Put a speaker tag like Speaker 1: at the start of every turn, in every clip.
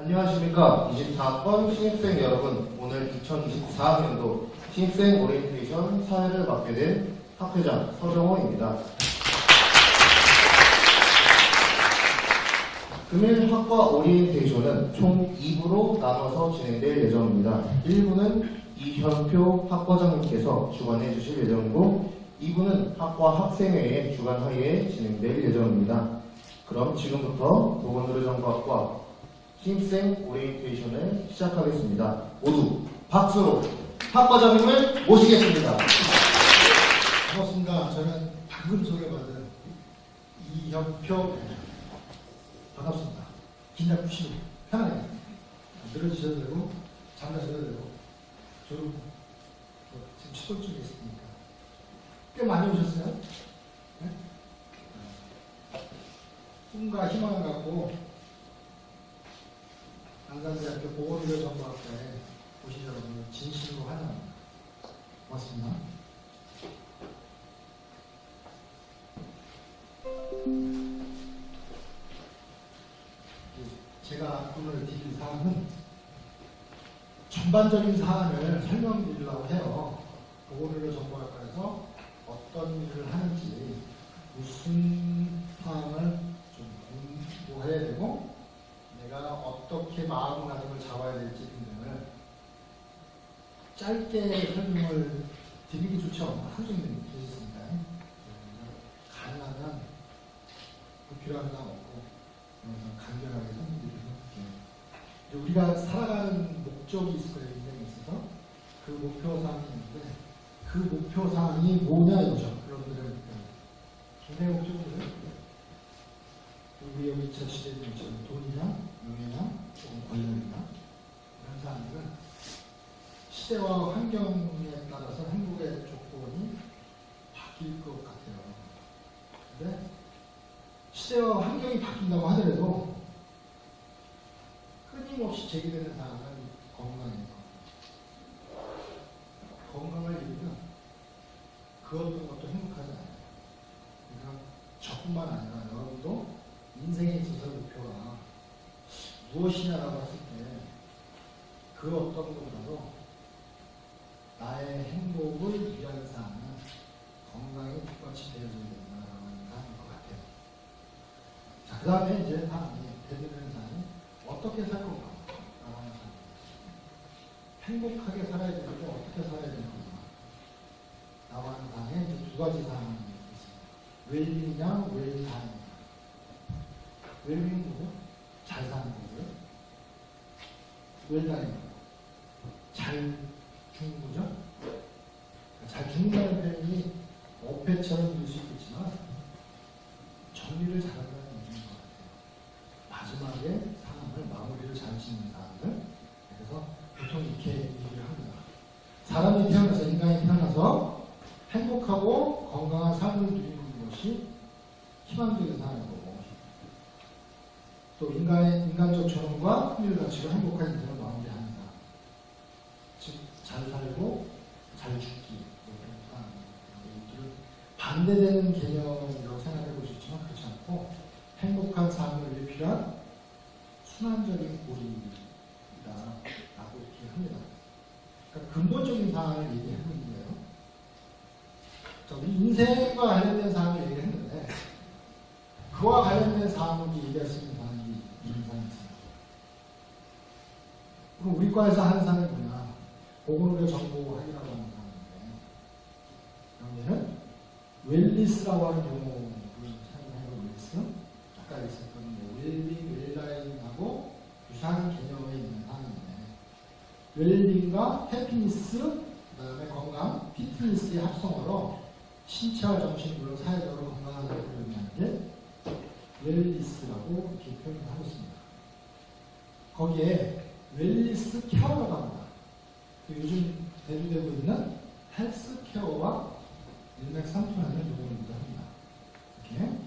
Speaker 1: 안녕하십니까. 24학번 신입생 여러분, 오늘 2024학년도 신입생 오리엔테이션 사회를 맡게 된 학회장 서정호입니다. 금일 학과 오리엔테이션은 총 2부로 나눠서 진행될 예정입니다. 1부는 이현표 학과장님께서 주관해 주실 예정이고 2부는 학과 학생회의 주관하에 진행될 예정입니다. 그럼 지금부터 보건의료정보학과 신입생 오리엔테이션을 시작하겠습니다. 모두 박수로 학과장님을 모시겠습니다.
Speaker 2: 반갑습니다. 저는 방금 소개받은 이현표 반갑습니다. 긴장 푸시고 편하게 늘어지셔도 되고 잠가셔도 되고 저는 지금 시골 쪽에 있으니까 꽤 많이 오셨어요? 네? 꿈과 희망을 갖고 안산대학교 보건의료정보학과에 오신 여러분을 진심으로 환영합니다. 고맙습니다. 제가 오늘 드릴 사항은 전반적인 사안을 설명드리려고 해요. 보건의료정보학과에서 어떤 일을 하는지, 무슨 사항을 좀 공부해야 되고, 내가 어떻게 마음가짐을 잡아야 될지 등등을 짧게 설명을 드리기 좋죠. 하루 종일 계셨습니다. 가능하면 불필요한 거 없고 간결하게 설명드리고, 우리가 살아가는 목적이 있을 거예요. 인생에 있어서 그 목표사항이 있는데 그 목표사항이 뭐냐 이거죠. 여러분들의 인생의 목적은 뭐예요? 우리 여기 저 시대에 돈이나 명예나 권력이나 이런 사람들은 시대와 환경에 따라서 행복의 조건이 바뀔 것 같아요. 근데 시대와 환경이 바뀐다고 하더라도 끊임없이 제기되는 사항은 건강이에요. 건강을 잃으면 그 어떤 것도 행복하지 않아요. 그러니까 저뿐만 아니라 여러분도 인생에 있어서 목표가 무엇이냐라고 했을 때 그 어떤 것보다도 나의 행복을 위한 사항은 건강이 뒷받침 되어져야 된다라고 하는 사항인 것 같아요. 자, 그 다음에 이제 다음에 되는 사항이 어떻게 살 건가 라고 하는 사항. 행복하게 살아야 되는데 어떻게 살아야 되는 건가 라고 하는 사항에 이제 두 가지 사항이 있습니다. 웰빙이냐 웰다잉이냐. 웰빙은 뭐죠? 잘 사는 거고요. 웰다잉 잘 죽는 거죠? 잘 죽는다는 표현이 어폐처럼 들릴 수 있겠지만 정리를 잘한다는 얘기인 것 같아요. 마지막에 사람을 마무리를 잘 짓는 사람들. 그래서 보통 이렇게 얘기를 합니다. 사람이 태어나서 인간이 태어나서 행복하고 건강한 삶을 누리는 것이 희망적인 사람이고 또 인간적 존엄과 흥미를 갖추고 행복한 인생을 마무리하는 사람. 즉, 잘 살고 잘 죽기. 이런 반대되는 개념이라고 생각해 볼 수 있지만 그렇지 않고 행복한 삶을 위해 필요한 순환적인 고리이다 라고 이렇게 합니다. 그러니까 근본적인 사항을 얘기하는 거예요. 자, 우리 인생과 관련된 사항을 얘기했는데 그와 관련된 사항을 얘기할 수 있는 사항이 이런 사항이 있습니다. 그럼 우리 과에서 하는 사항이 뭐냐? 보건의료정보학이라고 하는 사항인데 여기는 웰리스라고 하는 용어를 사용하는 웰리스. 아까 있었던 웰빙, 웰다잉하고 유사한 개념에 있는 사항인데 웰빙과 해피니스, 그 다음에 건강, 피트니스의 합성어로 신체와 정신, 물론 사회적으로 건강한 사람을 의미하는 게 웰리스라고 이렇게 표현을 하고 있습니다. 거기에 웰리스 케어라고 합니다. 요즘 대두되고 있는 헬스 케어와 일맥상통하는 용어이기도 합니다. 이렇게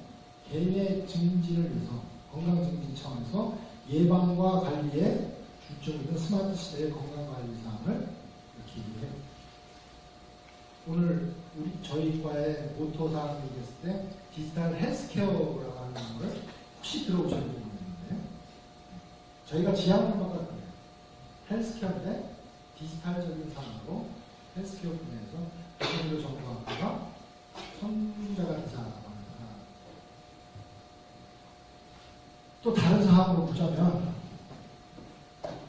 Speaker 2: 개인의 증진을 위해서 건강 증진 차원에서 예방과 관리에 중점을 둔 스마트 시대의 건강관리 사항을 이렇게 얘기해요. 오늘 저희 과의 모토 사항을 얘기했을 때 디지털 헬스케어라고 하는 걸 혹시 들어보셨는지 모르겠는데 저희가 지향을 바꿨거든요. 헬스케어인데 디지털적인 산업으로 헬스케어 분야에서 보건의료 정보학과가 선두자가 되자라고 합니다. 또 다른 사항으로 보자면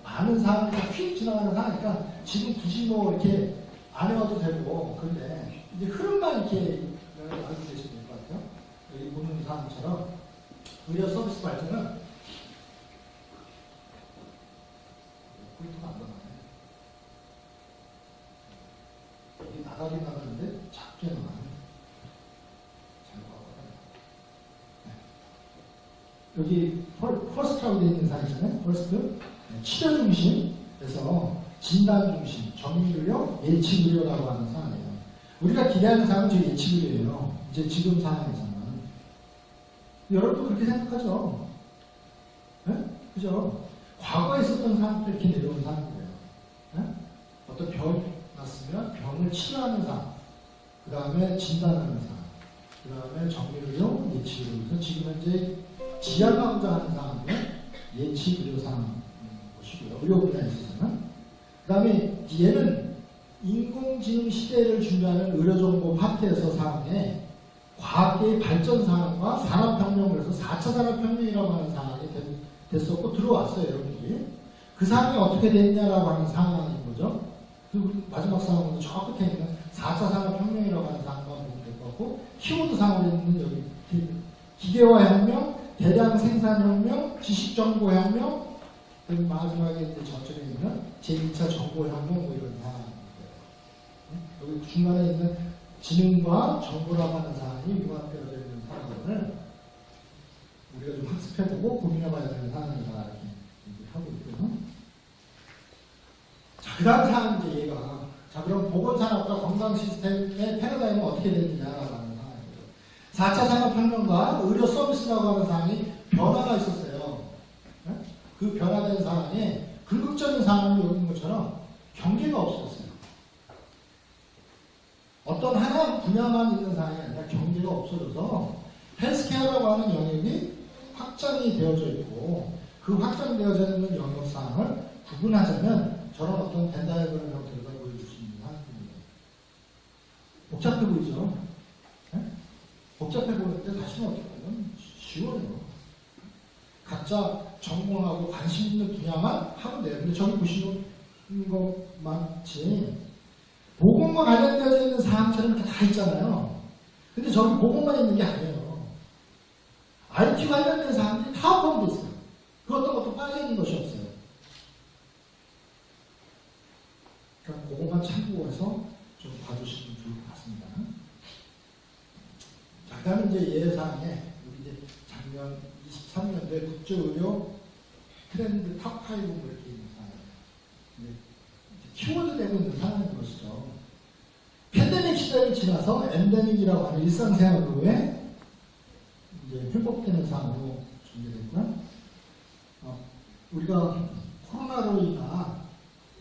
Speaker 2: 많은 사항이 휙 지나가는 사항이니까 지금 굳이 뭐 이렇게 안 해와도 되고 그런데 이제 흐름만 이렇게 알고 계시면 될 것 같아요. 여기 보는 사항처럼 의료 서비스 발전은 포인트가 안 나가네. 여기 나가긴 나가는데 작게 나가네. 잘 봐봐요. 여기 퍼스트라고 되어 있는 사항이잖아요. 퍼스트. 치료 중심에서 진단 중심, 정밀의료, 예측의료라고 하는 사항이에요. 우리가 기대하는 사항은 저 예측의료예요. 이제 지금 상황에서는. 여러분도 그렇게 생각하죠? 네? 그죠? 과거에 있었던 사람들 이렇게 내려온 사람들이에요. 네? 어떤 병이 났으면 병을 치료하는 사람, 그 다음에 진단하는 사람, 그 다음에 정밀의료, 예측의료. 그래서 지금 현재 지향하고자 하는 사람은 예측의료 사람 보시고요. 의료 분야에 있어서는. 그 다음에 얘는 인공지능 시대를 준비하는 의료정보 파트에서 사항에 과학계의 발전 사항과 산업혁명을 해서 4차 산업혁명이라고 하는 사항이 됐었고 들어왔어요, 여러분들이. 그 사항이 어떻게 됐냐라고 하는 상황인 거죠. 그리고 마지막 상황은 저 끝에 있는 4차 산업혁명이라고 하는 사항만 보면 될 것 같고, 키워드 상으로 있는 여기 기계화혁명, 대량 생산혁명, 지식정보혁명, 그리고 마지막에 이제 저쪽에 있는 제2차 정보혁명 뭐 이런 사항입니다. 여기 중간에 있는 지능과 정보라고 하는 사항이 융합되어져 있는 사항을 우리가 좀 학습해보고 고민해봐야 되는 사항이다 이렇게 얘기하고 있고요. 자, 그 다음 사항은 이제 얘가 자 그럼 보건산업과 건강시스템의 패러다임은 어떻게 되느냐라고 하는 사항이에요. 4차 산업혁명과 의료 서비스라고 하는 사항이 변화가 있었어요. 네? 그 변화된 사항에 궁극적인 사항을 여긴 것처럼 경계가 없었어요. 어떤 하나 분야만 있는 사항이 아니라 경계가 없어져서 헬스케어라고 하는 영역이 확장이 되어져 있고 그 확장되어져 있는 영역 사항을 구분하자면 저런 어떤 벤다이어그램 형태로 보여줄 수 있는 사항입니다. 복잡해 보이죠? 네? 복잡해 보이는데 사실은 어떻게 보면 쉬워요. 각자 전공하고 관심 있는 분야만 하면 돼요. 근데 저기 보시는 것만치 보건과 관련되어 있는 사항처럼 이렇게 다 있잖아요. 근데 저기 보건만 있는 게 아니에요. IT 관련된 사항들이 다 포함되어 있어요. 그 어떤 것도 빠져있는 것이 없어요. 그러니까 그것만 참고해서 좀 봐주시면 좋을 것 같습니다. 자, 그 다음에 이제 예사항에 우리 이제 작년 23년도에 국제의료 트렌드 탑5 이렇게 있는 사항이에요. 키워드 되고 있는 상황인 것이죠. 팬데믹 시대를 지나서 엔데믹이라고 하는 일상생활로의 이제 회복되는 상황으로 준비됐고요. 우리가 코로나로 인한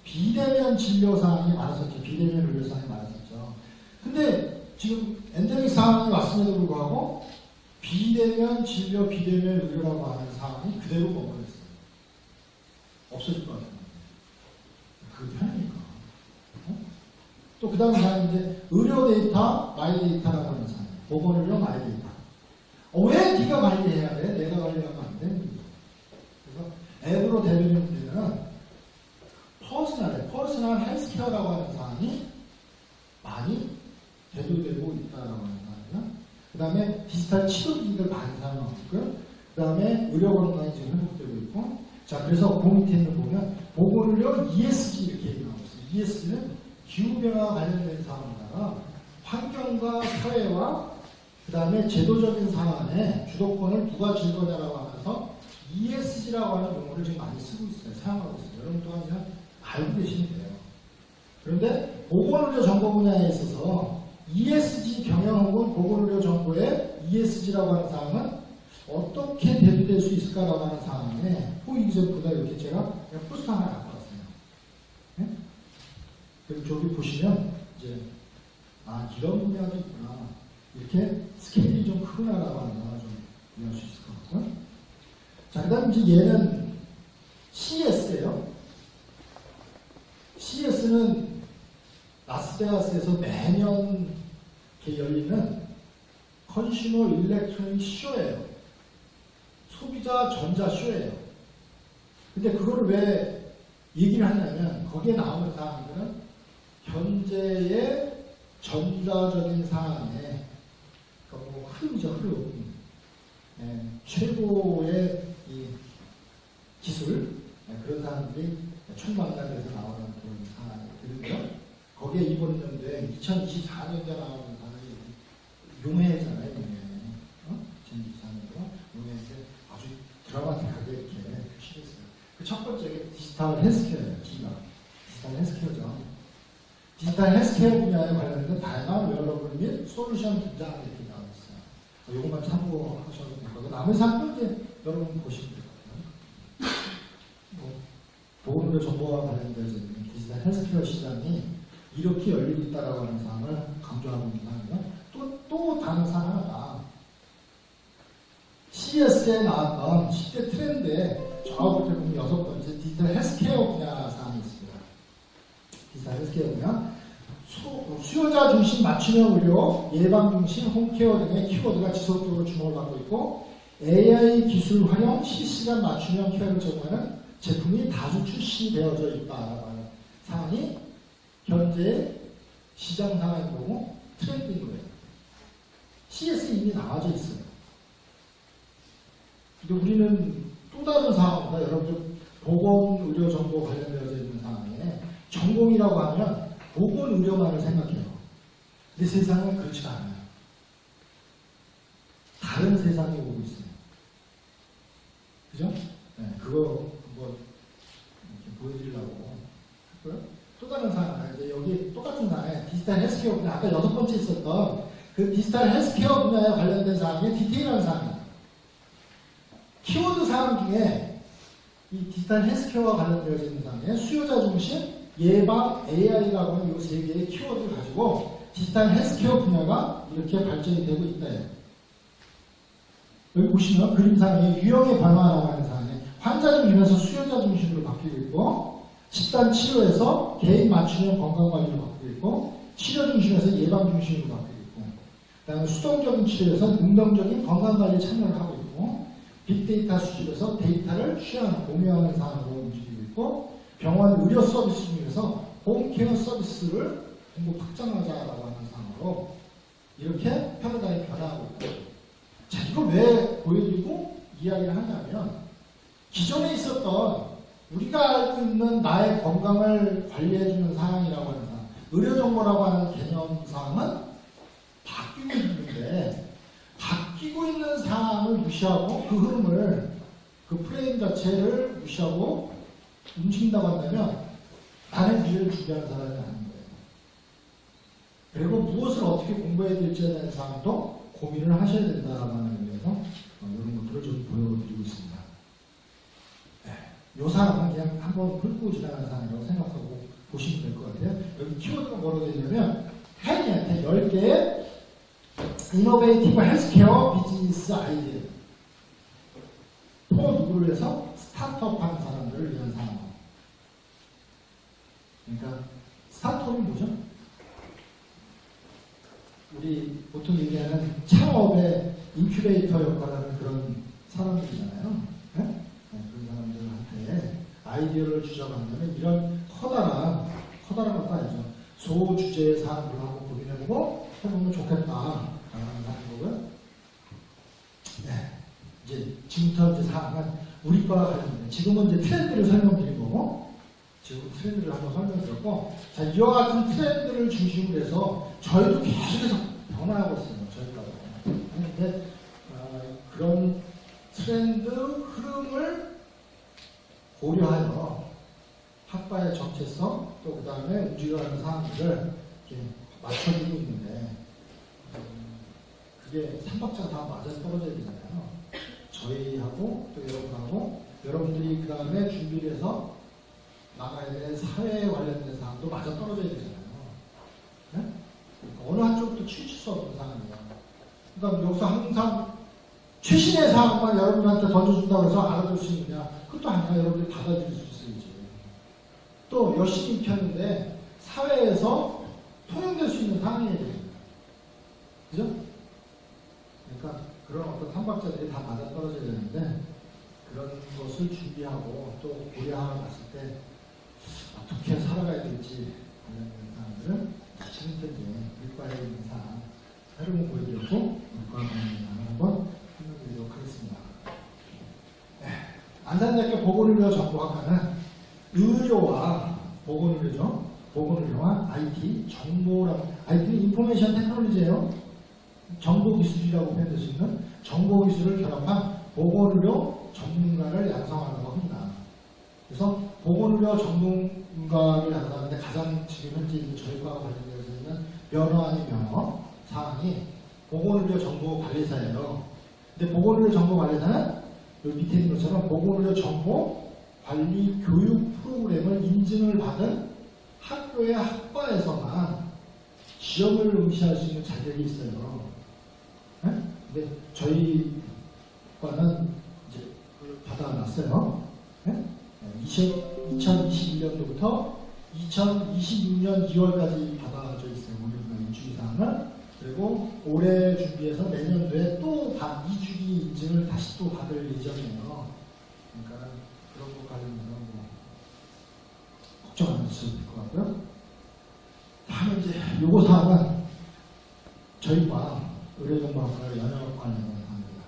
Speaker 2: 비대면 진료 사항이 많았었죠. 비대면 의료 사항이 많았었죠. 근데 지금 엔데믹 상황이 왔음에도 불구하고 비대면 진료, 비대면 의료라고 하는 상황이 그대로 머물렀어요. 없어질 것 같아요. 그 편이니까. 또 그 다음 사항인데 의료 데이터, 마이 데이터라고 하는 사항. 보건의료 마이 데이터. 왜 네가 관리해야 돼? 내가 관리하면 안 되는 거죠. 그래서 앱으로 되는 문제는 퍼스널 헬스케어라고 하는 사항이 많이 대두되고 있다라고 하는 사항이고요. 그 다음에 디지털 치료기기를 많이 사용하고 있고요. 그 다음에 의료 건강이 지금 회복되고 있고. 자, 그래서 그 밑에 있는 보면 보건의료 ESG 이렇게 얘기하고 있어요. ESG는 기후변화와 관련된 사항이다가 환경과 사회와 그 다음에 제도적인 사안에 주도권을 누가 줄 거냐라고 하면서 ESG라고 하는 용어를 지금 많이 쓰고 있어요. 사용하고 있어요. 여러분 또한 그냥 알고 계시면 돼요. 그런데 보건의료 정보 분야에 있어서 ESG 경영 혹은 보건의료 정보의 ESG라고 하는 사항은 어떻게 대비될 수 있을까라고 하는 사항에 포이기전보다 이렇게 제가 그냥 포스터 하나 갖고 왔어요. 네? 그리고 저기 보시면 이제 이런 분야도 있구나. 이렇게 스케일이 좀 크구나라고 하는 거 좀 이해할 수 있을 것 같고요. 자, 그 다음 이제 얘는 CS예요. CS는 라스베가스에서 매년 이렇게 열리는 컨슈머 일렉트로닉 쇼예요. 소비자 전자 쇼예요. 근데 그거를 왜 얘기를 하냐면 거기에 나오는 사항들은 현재의 전자적인 상황에 그러니까 뭐 흐름이죠, 흐름. 최고의 이 기술 그런 사람들이 총망라돼서 나오는 그런 상황이거든요. 거기에 이번 연도에 2024년도에 나오는 사람이 용해잖아요, 용해. 2024년도 용해에서 아주 드라마틱하게 이렇게 표시했어요. 그 첫 번째 디지털 헬스케어예요, D가. 디지털 헬스케어죠. 디지털 헬스케어 분야에 관련된 다양한 웨어러블 및 솔루션 등장 이렇게 나와 있어요. 이것만 참고하셔도 되고 나머지 사항도 이제 여러분 보시면 될 것 같아요. 보건의료 정보와 관련돼서 있는 디지털 헬스케어 시장이 이렇게 열리고 있다라고 하는 사항을 강조하고 있는 사항이고 또 다른 사항 하나가 CS에 나왔던 10대 트렌드에 저 밑에 보면 6번째 디지털 헬스케어 분야 사항이 있습니다. 디지털 헬스케어 분야 수요자 중심 맞춤형 의료, 예방 중심 홈케어 등의 키워드가 지속적으로 주목을 받고 있고 AI 기술 활용 실시간 맞춤형 케어를 제공하는 제품이 다수 출시되어져 있다라고 하는 상황이 현재 시장 상황을 보고 트렌드인 거예요. CS 이미 나와져 있어요. 근데 우리는 또 다른 상황보다 여러분들 보건의료정보 관련되어져 있는 상황에 전공이라고 하면 보건의료만을 생각해요. 근데 세상은 그렇지가 않아요. 다른 세상이 오고 있어요. 그죠? 네, 그거 한번 보여드리려고 했고요. 또 다른 사항, 이제 여기 똑같은 사항에 디지털 헬스케어 분야, 아까 6번째 있었던 그 디지털 헬스케어 분야에 관련된 사항에 디테일한 사항이에요. 키워드 사항 중에 이 디지털 헬스케어와 관련되어 있는 사항에 수요자 중심, 예방, AI라고 하는 이 세 개의 키워드를 가지고 디지털 헬스케어 분야가 이렇게 발전이 되고 있다. 여기 보시면 그림상에 유형의 변화라고 하는 사항에 환자 중심에서 수요자 중심으로 바뀌고 있고 집단 치료에서 개인 맞춤형 건강관리로 바뀌고 있고 치료 중심에서 예방 중심으로 바뀌고 있고 그다음에 수동적인 치료에서 능동적인 건강관리에 참여를 하고 있고 빅데이터 수집에서 데이터를 취하는 공유하는 사항으로 움직이고 있고 병원 의료 서비스 중에서 홈케어 서비스를 공급 확장하자라고 하는 사항으로 이렇게 패러다임이 변화하고 있고 자, 이걸 왜 보여드리고 이야기를 하냐면 기존에 있었던 우리가 알고 있는 나의 건강을 관리해주는 사항이라고 하는 사항, 의료정보라고 하는 개념상은 바뀌고 있는데 바뀌고 있는 상황을 무시하고 그 흐름을 그 프레임 자체를 무시하고 움직인다고 한다면 나는 미래를 준비하는 사람이 아닌 거예요. 그리고 무엇을 어떻게 공부해야 될지에 대한 사항도 고민을 하셔야 된다라는 의미에서 이런 것들을 좀 보여드리고 있습니다. 네, 이 사항은 그냥 한번 훑고 지나가는 사항이라고 생각하고 보시면 될 것 같아요. 여기 키워드가 뭐라고 되냐면 혜니한테 10개의 이노베이티브 헬스케어 비즈니스 아이디어 또 누구를 위해서 스타트업 하는 사람들을 위한 상황. 그러니까 스타트업이 뭐죠? 우리 보통 얘기하는 창업의 인큐베이터 역할을 하는 그런 사람들이잖아요. 네? 네, 그런 사람들한테 아이디어를 주자고 한다면 이런 커다란 것도 아니죠. 소주제의 사항을 하고 고민해보고 해보면 좋겠다라는 거고요. 네, 이제 지금부터 이제 사항은 우리 거와 관련된 지금은 이제 트렌드를 설명드린 거고 지금 트렌드를 한번 설명드렸고 자 이와 같은 트렌드를 중심으로 해서 저희도 계속해서 변화하고 있어요. 저희가 그런데 그런 트렌드 흐름을 고려하여 학과의 정체성 또 그 다음에 움직여가는 사항들을 이렇게 맞춰주고 있는데 그게 삼박자가 다 맞아 떨어져야 되잖아요. 저희하고 또 여러분하고 여러분들이 그 다음에 준비를 해서 나가야 될 사회에 관련된 사항도 맞아 떨어져야 되잖아요. 네? 그러니까 어느 한쪽부터 치우칠 수 없는 상황이에요. 그러니까 여기서 항상 최신의 사항만 여러분한테 던져준다고 해서 알아둘 수 있느냐? 그것도 아니야. 여러분들이 받아들일 수 있어야지. 또 열심히 익혔는데 사회에서 통용될 수 있는 상황이어야 됩니다. 그죠? 그러니까 그런 어떤 삼박자들이 다 맞아떨어져야 되는데 그런 것을 준비하고 또 고려하고 봤을 때 어떻게 살아가야 될지 관련된 사항들은 지금까지 일과에 있는 사항 새로운 보여드렸고 일과 관련된 사항을 한번 설명드리도록 하겠습니다. 안산대학교 보건의료 정보학과는 의료와 보건의료죠. 보건의료와 IT, 정보라고 IT는 인포메이션 테크놀로지예요. 정보기술이라고 표현될 수 있는 정보기술을 결합한 보건의료 전문가를 양성하려고 합니다. 그래서 보건의료 전문가를 양성하는데 가장 지금 현재 저희과 관련되어 있는 면허 아닌 면허 사항이 보건의료 정보관리사예요. 근데 보건의료 정보관리사는 여기 밑에 있는 것처럼 보건의료 정보 관리 교육 프로그램을 인증을 받은 학교의 학과에서만 시험을 응시할 수 있는 자격이 있어요. 네? 근데 저희 과는 이제 받아놨어요. 네? 2021년도부터 2026년 2월까지 받아져 있어요. 올해부터 주기사항을. 그리고 올해 준비해서 내년도에 또 2주기 인증을 다시 또 받을 예정이에요. 그러니까 그런 거 관련해서 뭐 걱정 안 하셔도 될 것 같고요. 다음에 이제 요거 사항은 저희과 의료정보학과를 연역 관련된 사항입니다.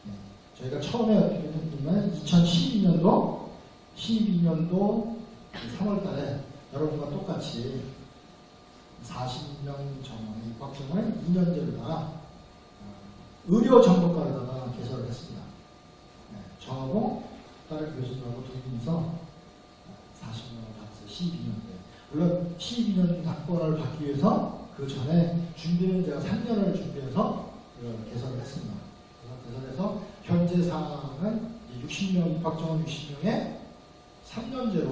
Speaker 2: 네. 저희가 처음에 어떻게 보면 2012년도 3월달에 여러분과 똑같이 40명 정원의 입학정을 2년제로다가 의료정보과로다가 개설을 했습니다. 네. 저하고 다른 교수들하고 두 분이서 40명을 받았어요. 12년도에. 물론 12년 학번을 받기 위해서 그 전에 준비는 제가 3년을 준비해서 개설을 했습니다. 그래서 개설해서 현재 상황은 60명, 입학정원 60명에 3년제로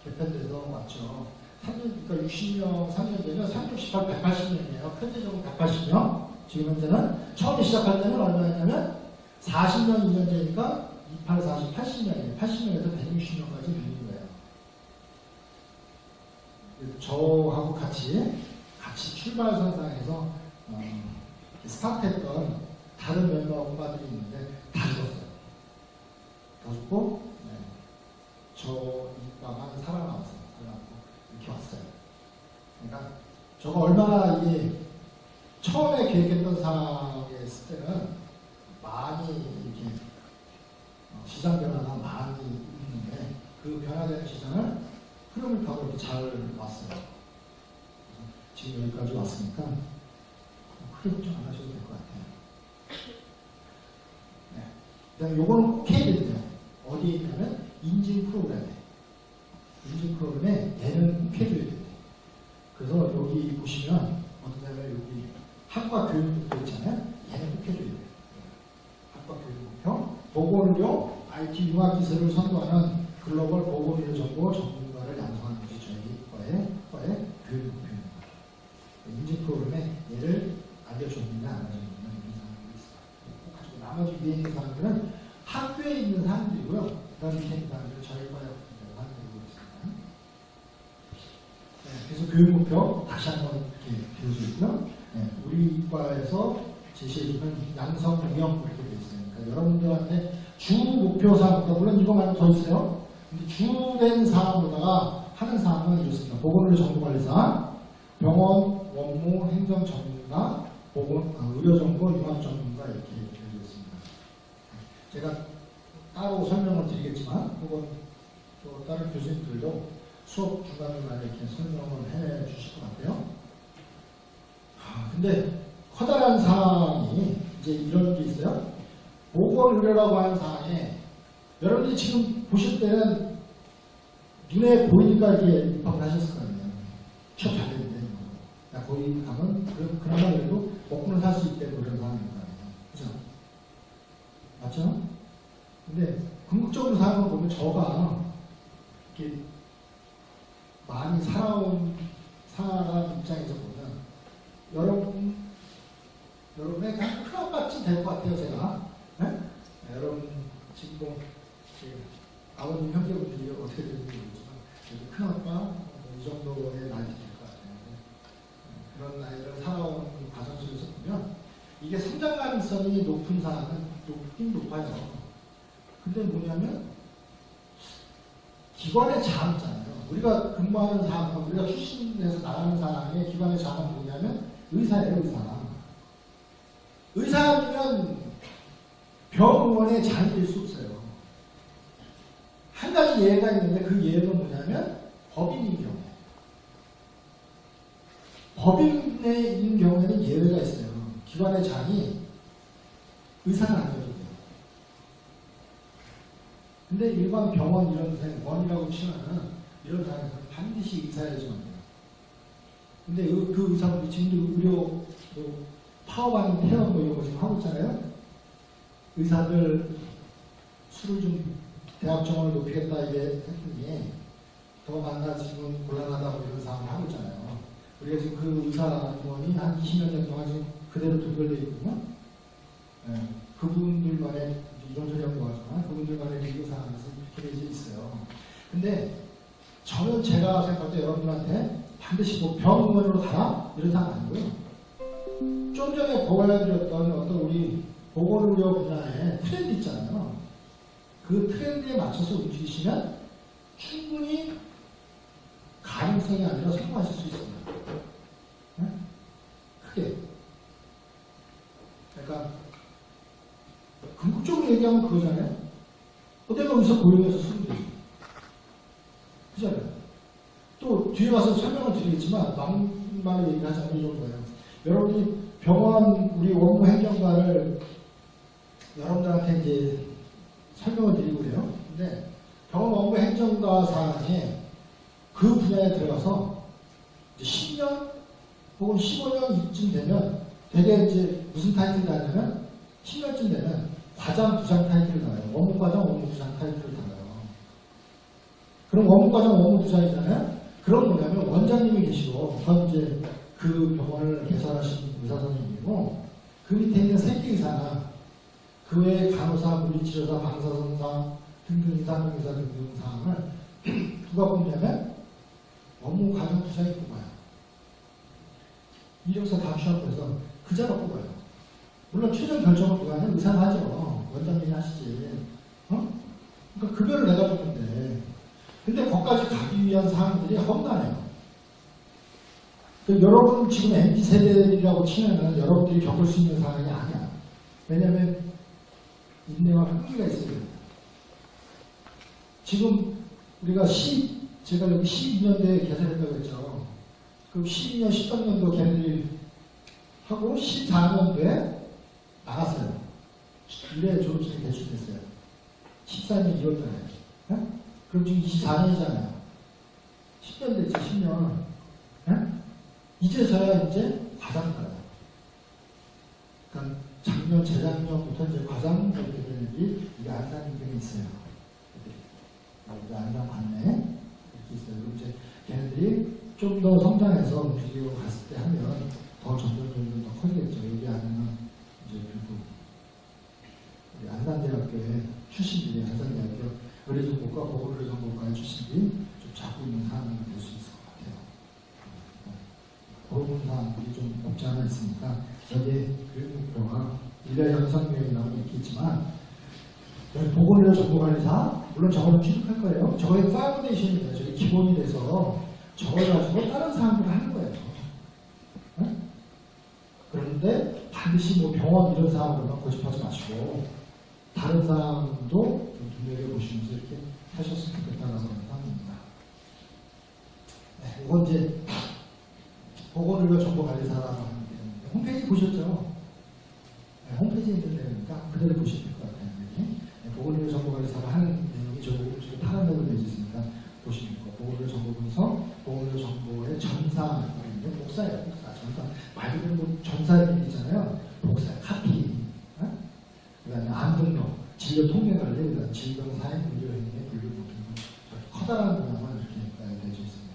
Speaker 2: 개편돼서 왔죠. 3년, 그러니까 60명 3년제면 3, 68, 180명이에요. 현재적으로 180명. 지금 현재는 처음에 시작할 때는 얼마였냐면 40명 2년제니까 28, 40, 80명이에요. 80명에서 160명까지 늘린 거예요. 저하고 같이 출발선상에서 스타트했던 다른 멤버 엄마들이 있는데 다 죽었어요. 다 죽고 저 이과만 살아남았어요. 이렇게 왔어요. 그러니까 저거 얼마나 이게 처음에 계획했던 상황에 있을 때는 많이 이렇게 시장 변화가 많이 있는데 그 변화되는 시장을 흐름을 타고 이렇게 잘 왔어요. 지금 여기까지 왔으니까 크게 걱정 안 하셔도 될 것 같아요. 네. 그다음에 요거는 꼭 해야 돼요. 어디에 있냐면 인증 프로그램에. 인증 프로그램에 얘는 꼭 해줘야 돼요. 그래서 여기 보시면 어떠냐면 여기 학과 교육 목표 있잖아요. 얘는 꼭 해줘야 돼요. 학과 교육 목표, 보건의료, IT 융합기술을 선도하는 글로벌 보건의료 정보 전문가를 양성하는 것이 저희 과의 교육 목표입니다. 인증 프로그램에 얘를 알려줬느냐 안 알려줬느냐 이런 사항이 있어요. 꼭 가지고 나머지 위에 있는 사람들은 학교에 있는 사람들이고요. 그다음에 밑에 있는 사람들은 저희 과에 있는 사람들이고 있습니다. 네, 그래서 교육 목표 다시 한번 이렇게 배워주고요. 네, 우리 과에서 제시해주는 양성 운영 이렇게 되어 있어요. 그러니까 여러분들한테 주 목표 사항, 물론 이거 말고 더 있어요. 근데 주된 사항으로다가 하는 사항은 이렇습니다. 보건의료 정보관리사, 병원, 원무, 행정 전문가, 의료정보, 융합 전문가 이렇게 되어 있습니다. 제가 따로 설명을 드리겠지만, 혹은 또 다른 교수님들도 수업 중간중간에 이렇게 설명을 해 주실 것 같아요. 근데 커다란 사항이 이제 이런 게 있어요. 보건의료라고 하는 사항에 여러분들이 지금 보실 때는 눈에 보이니까 이렇게 입학을 하셨을 거 아니에요. 취업 잘 되는데. 거기 가면 그나마 그래도 먹고는 살 수 있다고 그런 상황인 거 아니에요. 그죠? 맞죠? 근데 궁극적으로 사람을 보면 저가 이렇게 많이 살아온 사람 입장에서 보면 여러분 여러분의 그냥 큰아빠쯤 될 것 같아요, 제가. 네? 여러분 지금 뭐 아버님 형제분들이 어떻게 되는지 모르지만 큰아빠 이 정도의 나이 될 것 같아요. 그런 나이를 살아온 과정 속에서 보면 이게 성장 가능성이 높은 사람은 높긴 높아요. 근데 뭐냐면 기관의 자아 있잖아요. 우리가 근무하는 사람, 우리가 출신에서 나가는 사람의 기관의 자아는 뭐냐면 의사예요, 의사. 의사면 병원에 장이 될 수 없어요. 한 가지 예가 있는데 그 예는 뭐냐면 법인인 경우. 법인인 경우에는 예외가 있어요. 기관의 장이 의사가 아니거든요. 근데 일반 병원 이런 데 원이라고 치면은 이런 사람은 반드시 의사야지만 돼요. 근데 그 의사분이 지금도 의료 파업 아닌 폐업 뭐 이런 거 지금 하고 있잖아요. 의사들 수를 좀 대학 정원을 높이겠다 이게 했더니 더 만나 지금 곤란하다고 이런 상황을 하고 있잖아요. 우리가 지금 그 의사원이 한 20년 전 동안 지금 그대로 동결되어 있거든요. 네. 그분들만의 이런 소리 하는 거지만 그분들만의 리뷰 사항에서 이렇게 되어 있어요. 근데 저는 제가 생각할 때 여러분들한테 반드시 뭐 병원으로 가라 이런 상황 아니고요. 좀 전에 보여드렸던 어떤 우리 보건의료 분야의 트렌드 있잖아요. 그 트렌드에 맞춰서 움직이시면 충분히 가능성이 아니라 성공하실 수 있습니다. 네? 크게. 그러니까 궁극적으로 얘기하면 그거잖아요. 내가 여기서 고용해서 쓰면 되지. 그잖아요. 또 뒤에 가서 설명을 드리겠지만 막말로 얘기하자면 이런 거예요. 여러분이 병원 우리 원무 행정관을 여러분들한테 이제 설명을 드리고 그래요. 근데 병원 원무 행정가 사항에 그 분야에 들어가서 이제 10년 혹은 15년 이쯤 되면 되게 이제 무슨 타이틀을 달냐면 10년쯤 되면 과장, 부장 타이틀을 달아요. 원무과장, 원무부장 타이틀을 달아요. 그럼 원무과장, 원무부장이잖아요. 그럼 뭐냐면 원장님이 계시고 전 이제 그 병원을 개설하신 의사 선생님이고 그 밑에 있는 새끼의사나 그 외에 간호사, 물리치료사, 방사선사 등등 이사공의사 등등 사항을 누가 뽑냐면 원무과장 부장이 뽑아요. 이력서 다 취합해서 그 자가 뽑아요. 물론 최종 결정을 누가 하냐면 의사가 하죠. 원장님이 하시지. 그러니까 급여를 내가 줬는데 근데 거기까지 가기 위한 사항들이 험난해요. 여러분 지금 MZ세대라고 치면은 여러분들이 겪을 수 있는 상황이 아니야. 왜냐면 인내와 흥미가 있어야 됩니다. 지금 우리가 제가 여기 12년대에 개설했다고 했죠. 그럼 12년, 13년도 걔네들이 하고 14년도에 나갔어요. 1회 졸업식이 개출됐어요. 14년 2월달에. 네? 그럼 지금 24년이잖아요. 10년 됐지, 10년. 네? 이제서야 이제 과장 가요. 그러니까 작년, 재작년부터 이제 과장 이렇게 되는 애들이 이게 안산인근에 있어요. 안산 관내 이렇게 있어요. 그럼 이제 걔네들이 좀 더 성장해서 움직이고 갔을 때 하면 더 점점 더 커지겠죠. 여기 안에는 이제 그리고 우리 안산대학교의 출신들이 안산대학교 의료정보과 보건의료정보과의 출신들이 좀 잡고 있는 사람이 될 수 있을 것 같아요. 그런 사람들이 좀 없지 않아 있으니까 여기에 그 목표가 인력 양성계획이라고 있겠지만 여기 보건의료정보관리사 물론 저거는 취득할 거예요. 저거의 파운데이션이 돼요. 저게 기본이 돼서 저걸 가지고 다른 사람들을 하는 거예요. 네? 그런데 반드시 뭐 병원 이런 사람으로만 고집하지 마시고 다른 사람도 좀 눈여겨보시면서 이렇게 하셨으면 좋겠다는 생각입니다. 네, 이건 이제 보건의료정보관리사라고 하는 게 있는데 홈페이지 보셨죠? 네, 홈페이지에 있는 내용이니까 그대로 보시면 될 것 같아요. 네, 보건의료정보관리사가 하는 내용이 지금 다른 내용으로 되어 있으니까 보시면 되고 보건의료정보분석, 보건의료정보의 전사인데 복사예요. 복사, 전사. 말 그대로 뭐 전사의 일 있잖아요. 복사, 카피. 네? 그 다음에 안등록, 진료 통계관리, 그 다음에 질병사행, 의료행위의 분류 모든 커다란 분야만 이렇게 되어 있습니다.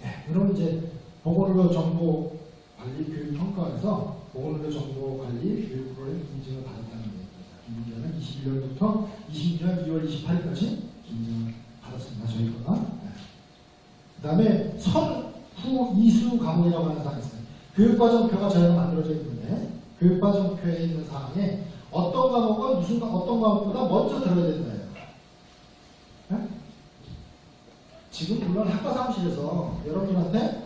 Speaker 2: 네, 그럼 이제 보건의료 정보 관리 교육 평가에서 보건의료 정보관리 교육 프로그램 인증을 받았다는 얘기입니다. 김민정은 21년부터 22년 2월 28일까지 인증을 받았습니다. 저희 거가. 네. 그 다음에 선후 이수 과목이라고 하는 사항이 있어요. 교육과정표가 저희가 만들어져 있는데 교육과정표에 있는 사항에 어떤 과목은 어떤 과목보다 먼저 들어야 된다예요. 네? 지금 물론 학과 사무실에서 여러분한테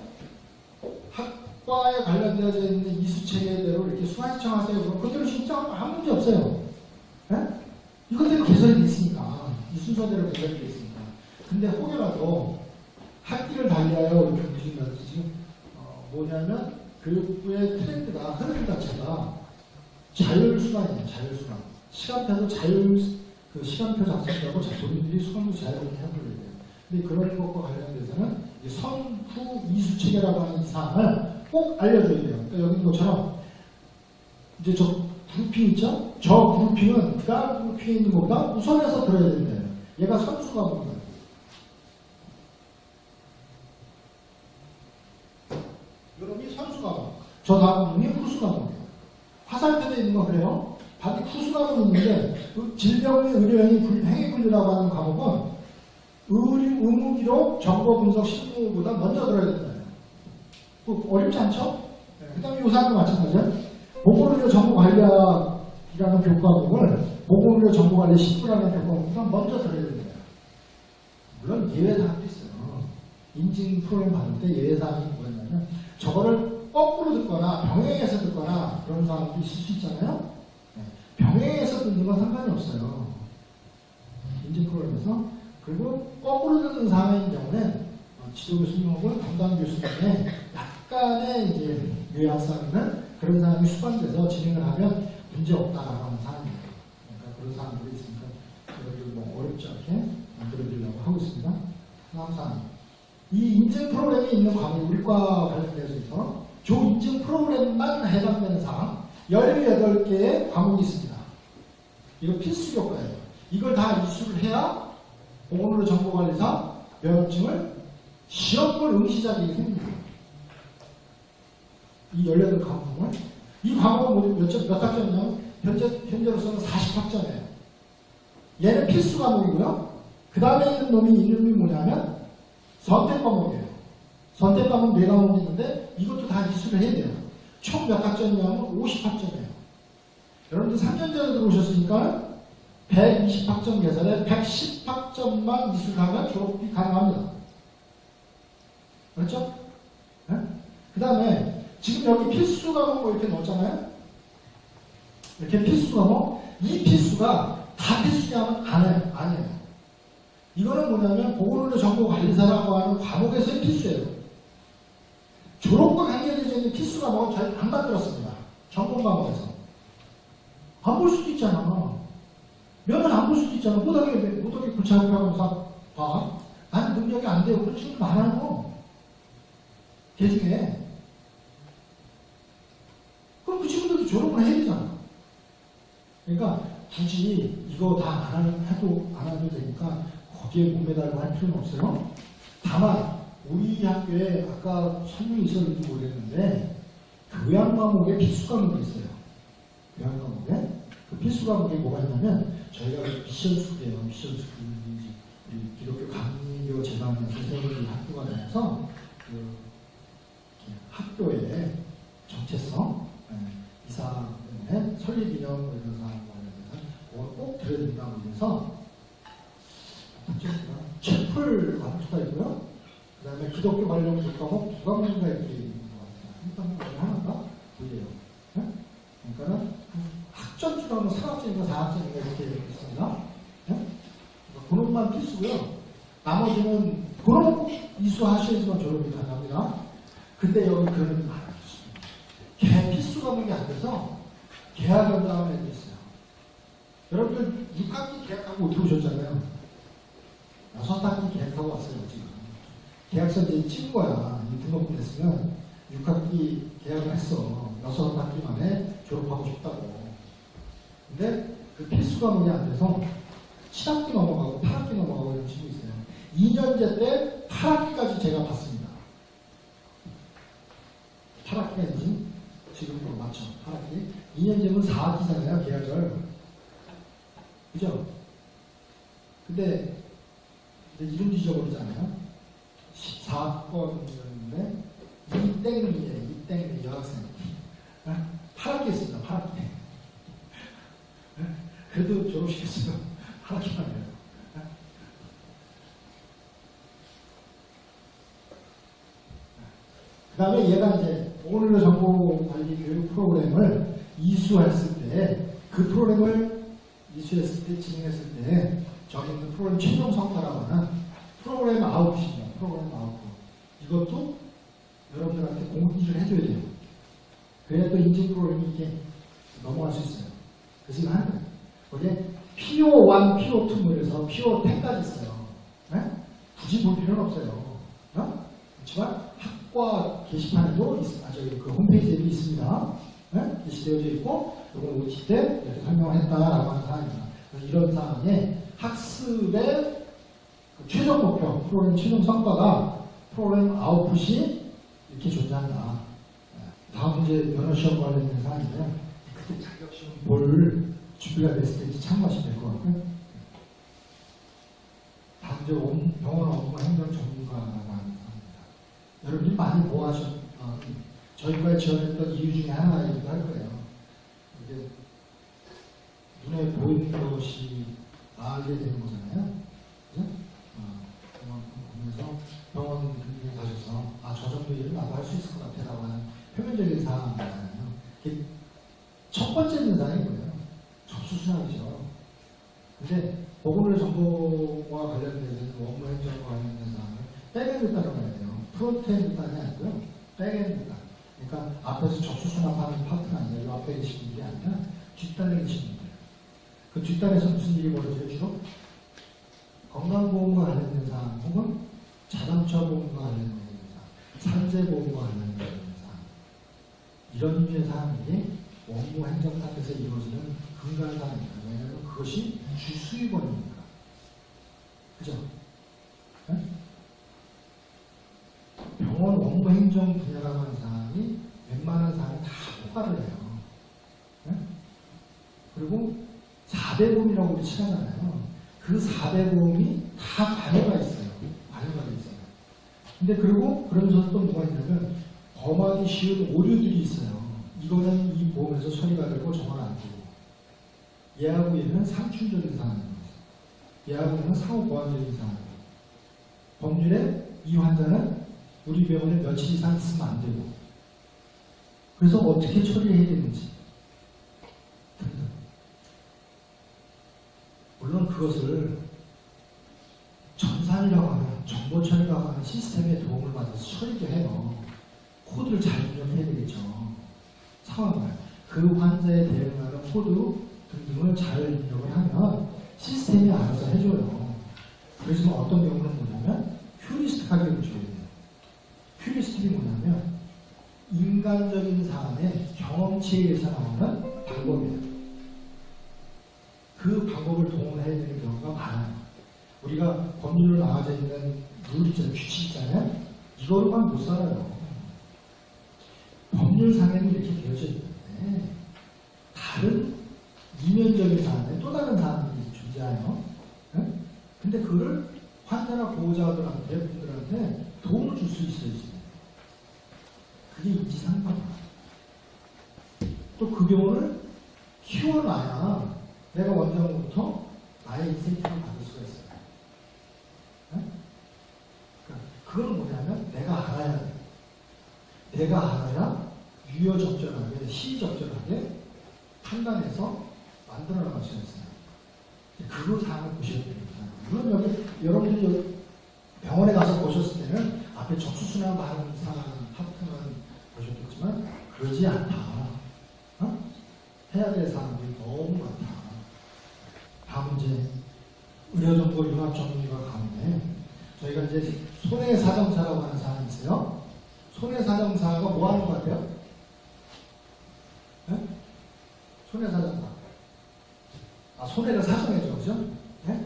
Speaker 2: 학과에 관련되어져 있는 이수 체계대로 이렇게 수강 신청하세요. 그럼 그대로 신청하면 아무 문제 없어요. 네? 이것대로 개설이 돼 있으니까 이 순서대로 개설이 돼 있으니까. 근데 혹여라도 학기를 달리하여 이렇게 움직인다든지 지금 뭐냐면 교육부의 트렌드가 흐름 자체가 자율수강이에요. 자율수강. 시간표도 그 시간표 작성하고 본인들이 수강도 자유롭게 해버려야 돼요. 근데 그런 것과 관련돼서는 선후 이수 체계라고 하는 이 사항을 꼭 알려줘야 돼요. 그러니까 여기 것처럼 이제 저 그룹핑 있죠? 저 그룹핑은 그 다음 그룹핑에 있는 것보다 우선해서 들어야 된대요. 얘가 선수가 뭡니다. 여러분이 선수가 저 다음 분이 후수가 뭡니다. 화살표에 있는 거 그래요? 반대 후수가 있는데 질병의 의료행위 행위분류라고 하는 과목은 의무기록, 정보분석, 실무보다 먼저 들어야 된다. 어렵지 않죠? 네. 그 다음에 이 사항도 마찬가지예요. 보건의료 정보관리학이라는 교과목을 보건의료 정보관리 실무라는 교과목보다 먼저 들어야 됩니다. 물론 예외사항도 있어요. 인증 프로그램 받을 때 예외사항이 뭐였냐면 저거를 거꾸로 듣거나 병행해서 듣거나 그런 사항도 있을 수 있잖아요. 네. 병행해서 듣는 건 상관이 없어요. 인증 프로그램에서. 그리고 거꾸로 듣는 상황인 경우는 지도 교수님하고 담당 교수님의 약간의 이제 요약사항은 그런 사항이 수반돼서 진행을 하면 문제 없다라고 하는 사항입니다. 그러니까 그런 사항들이 있으니까 여러분들 뭐 어렵지 않게 만들어드리려고 하고 있습니다. 항상 이 인증 프로그램이 있는 과목 우리과 관련돼서 있어 조 인증 프로그램만 해당되는 사항 18개의 과목이 있습니다. 이거 필수 교과예요. 이걸 다 이수를 해야 보건의료 정보관리사 면허증을 시험볼 응시자격이 생깁니다. 이 18과목을 이 과목은 몇 학점이냐면 현재로서는 40학점이에요. 얘는 필수 과목이고요. 그 다음에 있는 놈이 이름이 뭐냐면 선택 과목이에요. 선택 과목 4과목이 있는데 이것도 다 이수를 해야 돼요. 총 몇 학점이냐면 50학점이에요. 여러분들 3년 전에 들어오셨으니까 120학점 계산에 110학점만 이수하면 졸업이 가능합니다. 그렇죠? 네? 그 다음에 지금 여기 필수 과목 뭐 이렇게 넣었잖아요? 이렇게 필수 과목 이 필수가 다 필수냐면 아니에요. 이거는 뭐냐면 보건의료 정보관리사라고 하는 과목에서의 필수예요. 졸업과 관계되어 있는 필수 과목은 잘 안 만들었습니다. 전공 과목에서. 안 볼 수도 있잖아. 면허는 안 볼 수도 있잖아. 못하게 골치 아프다고 봐. 나는 능력이 안 돼요. 그런 친구 많아요. 개중에. 그럼 그 친구들도 졸업을 해야 되잖아. 그러니까 굳이 이거 다 안 해도 되니까 거기에 몸매달고 할 필요는 없어요. 다만 우리 학교에 아까 설명이 있었는지 모르겠는데 교양 과목에 필수 과목이 있어요. 교양 과목에 그 필수 과목이 뭐가 있냐면 저희가 미션스쿨이에요. 미션스쿨 기독교 강의교 재단의 선생님들이 학교가 되면서 그 학교의 정체성 이 사항 때문에 설립이념 이런 사항과 관련해서 그걸 꼭 들어야 된다고 해서 채플 과목수가 있고요. 그 다음에 기독교 관련 교과목 2과목인가 이렇게 있는 것 같아요. 하나가 보이에요. 네? 그러니까는 학점 수라면 3학점인가 4학점인가 이렇게 있습니다. 네? 그것만 필수고요. 나머지는 그런 꼭 이수하셔야지만 졸업이 가능합니다. 근데 여기 그런 많아요. 개 필수 과목이 안 돼서 계약 연장하는 애들이 있어요. 여러분들 6학기 계약하고 들어오셨잖아요. 6학기 계약하고 왔어요. 지금. 계약서 이제 찍은 거야. 등록금 냈으면 6학기 계약을 했어. 6학기 만에 졸업하고 싶다고. 근데 그 필수 과목이 안 돼서 7학기 넘어가고 8학기 넘어가고 이런 친구 있어요. 2년제 때 8학기까지 제가 봤습니다. 8학기까지 지금도 맞죠? 8학기. 2년 제면 4학기잖아요, 계약을. 그죠? 근데 이름 뒤져버리잖아요. 14건이었는데 이땡이에요. 이땡이 여학생. 8학기 했습니다. 8학기. 그래도 졸업시켰으면 8학기만 해요. 그 다음에 얘가 이제 보건의료 정보관리 교육 프로그램을 이수했을 때, 그 프로그램을 이수했을 때, 진행했을 때, 저기 있는 프로그램 최종 성과라고 하는 프로그램 아웃풋이죠. 프로그램 아웃풋. 이것도 여러분들한테 공지를 해줘야 돼요. 그래야 또 인증 프로그램이 이렇게 넘어갈 수 있어요. 그래서 이거 하는 거예요. 거기에 PO1, PO2 뭐 이래서 PO10까지 있어요. 네? 굳이 볼 필요는 없어요. 그렇지만 학과 게시판에도 저기 그 홈페이지에도 있습니다. 네? 게시되어져 있고, 이건 OT 때 이렇게 설명을 했다라고 하는 사항입니다. 그래서 이런 사항에 학습의 최종 목표, 프로그램 최종 성과가 프로그램 아웃풋이 이렇게 존재한다. 다음 문제 면허시험 관련된 사항인데요. 그때 자격시험 볼 준비가 됐을 때 참고하시면 될 것 같고요. 다음 문제 병원 업무 행정 전문가라고 하는 사항입니다. 여러분이 많이 저희과에 지원했던 이유 중에 하나이기도 할 거예요. 이게 눈에 보이는 것이 알게 되는 거잖아요. 그죠? 그래서 병원 근무에 가셔서 저 정도 일은 나도 할 수 있을 것 같아라고 하는 표면적인 사항이잖아요. 첫 번째 문장이 뭐예요? 접수수납이죠. 근데 보건의료 정보와 관련된 업무 행정과 관련된 사항을 백엔드단으로 가야 돼요. 프론트엔드단이 아니고요. 백엔드단. 그러니까 앞에서 접수수납하는 파트가 아니라 이 앞에 계신 분들이 아니라 뒷단에 계신 분들. 그 뒷단에서 무슨 일이 벌어져요? 주로 건강보험과 관련된 사항 혹은 자동차 보험과 관련된 사항, 산재보험과 관련된 사항, 이런 류의 사항들이 업무 행정 파트에서 이루어지는 근간 사항입니다. 왜냐하면 그것이 주수입원이니까. 그죠? 네? 병원 업무 행정 분야라고 하는 사항이 웬만한 사항이 다 포괄을 해요. 네? 그리고 4대 보험이라고 우리 칭하잖아요. 그 4대 보험이 다 관여가 있어요. 관여가 있어요. 근데 그러면서 또 뭐가 있냐면 범하기 쉬운 오류들이 있어요. 이거는 이 보험에서 처리가 되고 저건 안 되고. 얘하고 얘는 상충적인 사항입니다. 얘하고 얘는 상호보완적인 사항입니다. 법률에 이 환자는 우리 병원에 며칠 이상 있으면 안 되고. 그래서 어떻게 처리해야 되는지. 물론 그것을 전산이라고 하는 정보 처리라고 하는 시스템의 도움을 받아서 처리도 해요. 코드를 잘 입력해야 되겠죠. 상황을. 그 환자에 대응하는 코드 등등을 잘 입력을 하면 시스템이 알아서 해줘요. 그래서 어떤 경우는 뭐냐면 휴리스틱하게 해줘야 돼요. 휴리스틱이 뭐냐면 인간적인 사람의 경험치에 의해서 나오는 방법이에요. 그 방법을 동원해야 되는 경우가 많아요. 우리가 법률로 나와져 있는 룰 있잖아요. 규칙 있잖아요. 이거로만 못 살아요. 법률상에는 이렇게 되어져 있는데 다른 이면적인 사안에 또 다른 사안들이 존재해요. 네? 근데 그거를 환자나 보호자들한테 분들한테 도움을 줄 수 있어야지. 그게 인지상담이에요. 또 그 경우를 키워놔야 내가 원장부터 나의 인센티브를 받을 수가 있어요. 네? 그러니까 그건 뭐냐면 내가 알아야 돼. 내가 알아야 유효적절하게, 시적절하게 판단해서 만들어 나갈 수 있어요. 그 사항을 보셔야 됩니다. 물론 여러분들이 여기 병원에 가서 보셨을 때는 앞에 접수수납하는 사항 파트는 보셨겠지만 그러지 않다. 해야 될 사항들이 너무 많다. 다음 문제 의료정보 융합 전문가 가운데 저희가 이제 손해사정사라고 하는 사항이 있어요. 손해사정사가 뭐 하는 것 같아요? 네? 손해사정사. 손해를 사정해줘, 그죠? 네?